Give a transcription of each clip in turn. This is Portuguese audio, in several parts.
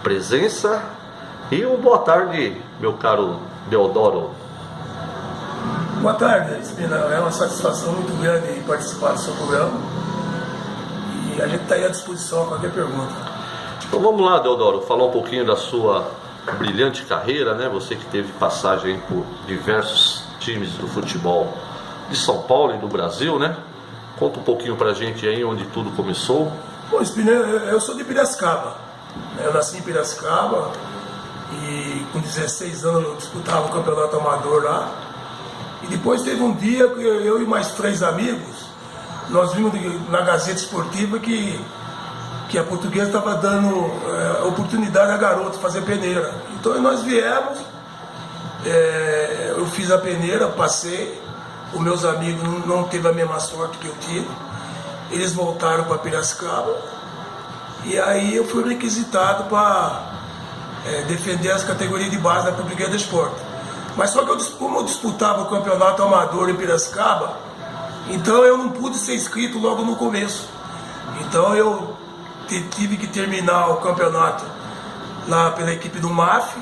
presença e uma boa tarde, meu caro Deodoro. Boa tarde, Espina. É uma satisfação muito grande participar do seu programa e a gente está aí à disposição a qualquer pergunta. Então vamos lá, Deodoro, falar um pouquinho da sua brilhante carreira, né? Você que teve passagem por diversos times do futebol de São Paulo e do Brasil, né? Conta um pouquinho pra gente aí onde tudo começou. Bom, Espina, eu sou de Piracicaba. Eu nasci em Piracicaba e com 16 anos eu disputava o campeonato amador lá. E depois teve um dia que eu e mais 3 amigos, nós vimos na Gazeta Esportiva que a Portuguesa estava dando oportunidade a garoto fazer peneira. Então nós viemos, eu fiz a peneira, passei, os meus amigos não teve a mesma sorte que eu tive, eles voltaram para Piracicaba e aí eu fui requisitado para defender as categorias de base da Portuguesa do Esporte. Mas só que como eu disputava o campeonato amador em Piracicaba, então eu não pude ser inscrito logo no começo. Então eu tive que terminar o campeonato lá pela equipe do MAF,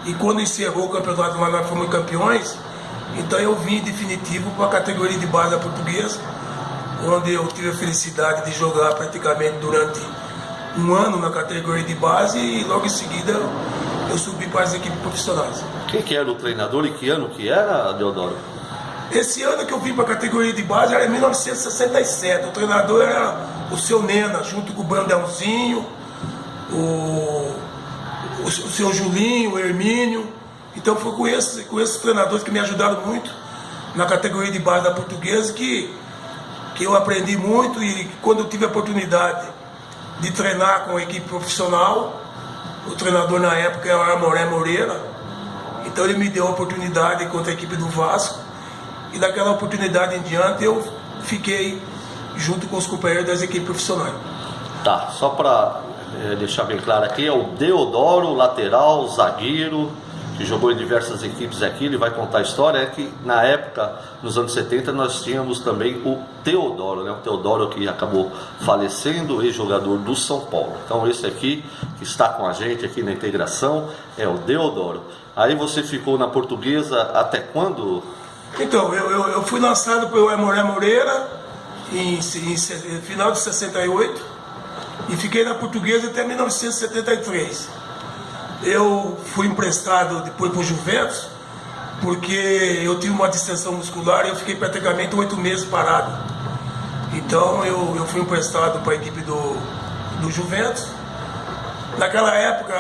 e quando encerrou o campeonato lá nós fomos campeões, então eu vim em definitivo para a categoria de base da Portuguesa, onde eu tive a felicidade de jogar praticamente durante um ano na categoria de base e logo em seguida eu subi para as equipes profissionais. Quem que era o treinador e que ano que era, Deodoro? Esse ano que eu vim para a categoria de base era em 1967. O treinador era o seu Nena, junto com o Brandãozinho, o seu Julinho, o Hermínio. Então foi com esses treinadores que me ajudaram muito na categoria de base da Portuguesa que eu aprendi muito, e quando eu tive a oportunidade de treinar com a equipe profissional, o treinador na época era o Amoré Moreira, então ele me deu a oportunidade contra a equipe do Vasco, e daquela oportunidade em diante eu fiquei junto com os companheiros das equipes profissionais. Tá, só para deixar bem claro aqui, é o Deodoro, lateral, zagueiro, que jogou em diversas equipes aqui. Ele vai contar a história. É que na época, nos anos 70, nós tínhamos também o Teodoro, né? O Teodoro que acabou falecendo, ex-jogador do São Paulo. Então esse aqui, que está com a gente aqui na integração, é o Deodoro. Aí você ficou na Portuguesa até quando? Então, eu fui lançado pelo Amoré Moreira em final de 68 e fiquei na Portuguesa até 1973. Eu fui emprestado depois para o Juventus, porque eu tive uma distensão muscular e eu fiquei praticamente 8 meses parado. Então eu fui emprestado para a equipe do Juventus. Naquela época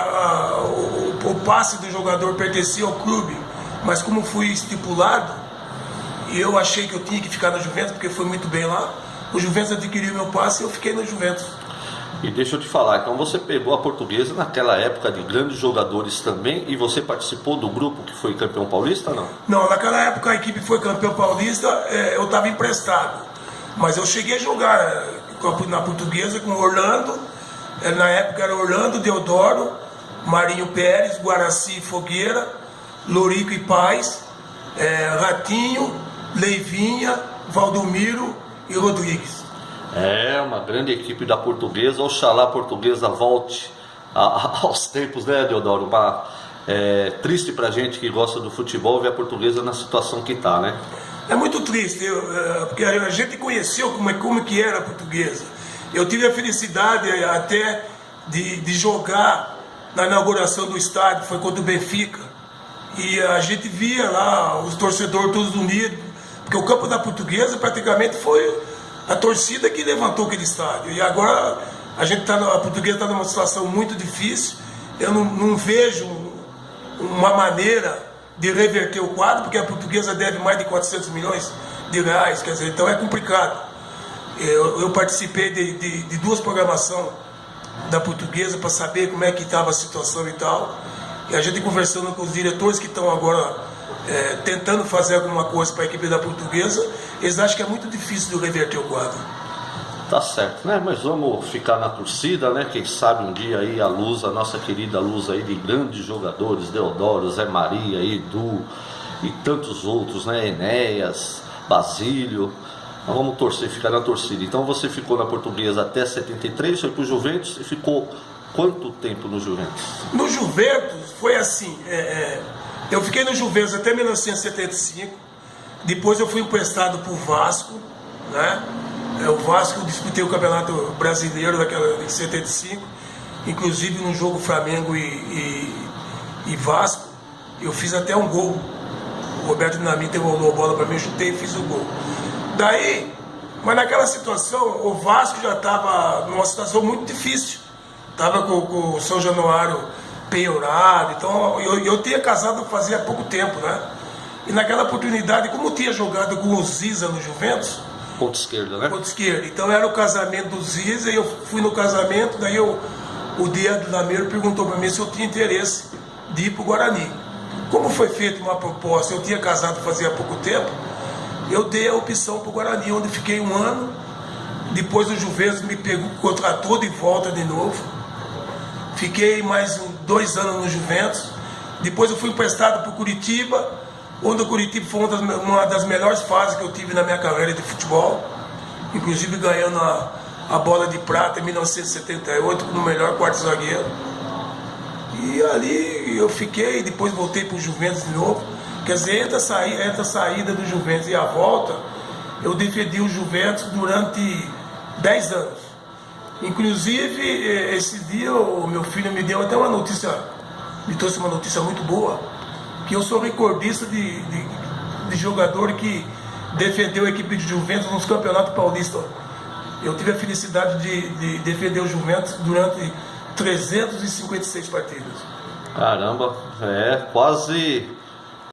o passe do jogador pertencia ao clube, mas como fui estipulado, e eu achei que eu tinha que ficar no Juventus, porque foi muito bem lá, o Juventus adquiriu meu passe e eu fiquei no Juventus. E deixa eu te falar, então você pegou a Portuguesa naquela época de grandes jogadores também, e você participou do grupo que foi campeão paulista, não? Não, naquela época a equipe foi campeão paulista, eu estava emprestado, mas eu cheguei a jogar na Portuguesa com o Orlando, na época era Orlando, Deodoro, Marinho Pérez, Guaraci Fogueira, Lorico e Paz, Ratinho, Leivinha, Valdomiro e Rodrigues. É uma grande equipe da Portuguesa. Oxalá a Portuguesa volte aos tempos, né, Deodoro? Triste pra gente que gosta do futebol ver a Portuguesa na situação que está, né? É muito triste, porque a gente conheceu como que era a Portuguesa. Eu tive a felicidade até de jogar na inauguração do estádio, foi contra o Benfica, e a gente via lá os torcedores todos unidos, porque o campo da Portuguesa praticamente foi a torcida que levantou aquele estádio. E agora a Portuguesa está numa situação muito difícil. Eu não vejo uma maneira de reverter o quadro, porque a Portuguesa deve mais de 400 milhões de reais, quer dizer, então é complicado. Eu participei de 2 programações da Portuguesa para saber como é que estava a situação e tal, e a gente conversando com os diretores que estão agora tentando fazer alguma coisa para a equipe da Portuguesa, eles acham que é muito difícil de reverter o quadro. Tá certo, né? Mas vamos ficar na torcida, né? Quem sabe um dia aí a Luz, a nossa querida Luz aí de grandes jogadores, Deodoro, Zé Maria, Edu e tantos outros, né? Enéas, Basílio. Nós vamos torcer, ficar na torcida. Então você ficou na Portuguesa até 73, foi pro Juventus e ficou quanto tempo no Juventus? No Juventus foi assim, eu fiquei no Juventus até 1975, depois eu fui emprestado para o Vasco, né? O Vasco, disputei o Campeonato Brasileiro de 75, inclusive no jogo Flamengo e Vasco, eu fiz até um gol. O Roberto Dinamite rolou a bola para mim, eu chutei e fiz o gol. Daí, mas naquela situação, o Vasco já estava numa situação muito difícil. Estava com o São Januário penhorado, então eu tinha casado fazia pouco tempo, né? E naquela oportunidade, como eu tinha jogado com o Ziza no Juventus, ponto esquerda, né? Ponto esquerda. Então era o casamento do Ziza, e eu fui no casamento, daí o Diego Lameiro perguntou para mim se eu tinha interesse de ir para o Guarani. Como foi feita uma proposta, eu tinha casado fazia pouco tempo, eu dei a opção para o Guarani, onde fiquei um ano. Depois o Juventus me contratou de volta de novo. Fiquei mais 2 anos no Juventus. Depois eu fui emprestado para o Curitiba, onde o Curitiba foi uma das melhores fases que eu tive na minha carreira de futebol, inclusive ganhando a bola de prata em 1978 como o melhor quarto zagueiro. E ali eu fiquei, depois voltei para o Juventus de novo. Quer dizer, entre a saída do Juventus e a volta, eu defendi o Juventus durante 10 anos. Inclusive, esse dia o meu filho me deu até uma notícia, me trouxe uma notícia muito boa, que eu sou recordista de jogador que defendeu a equipe de Juventus nos campeonatos paulistas. Eu tive a felicidade de defender o Juventus durante 356 partidas. Caramba, quase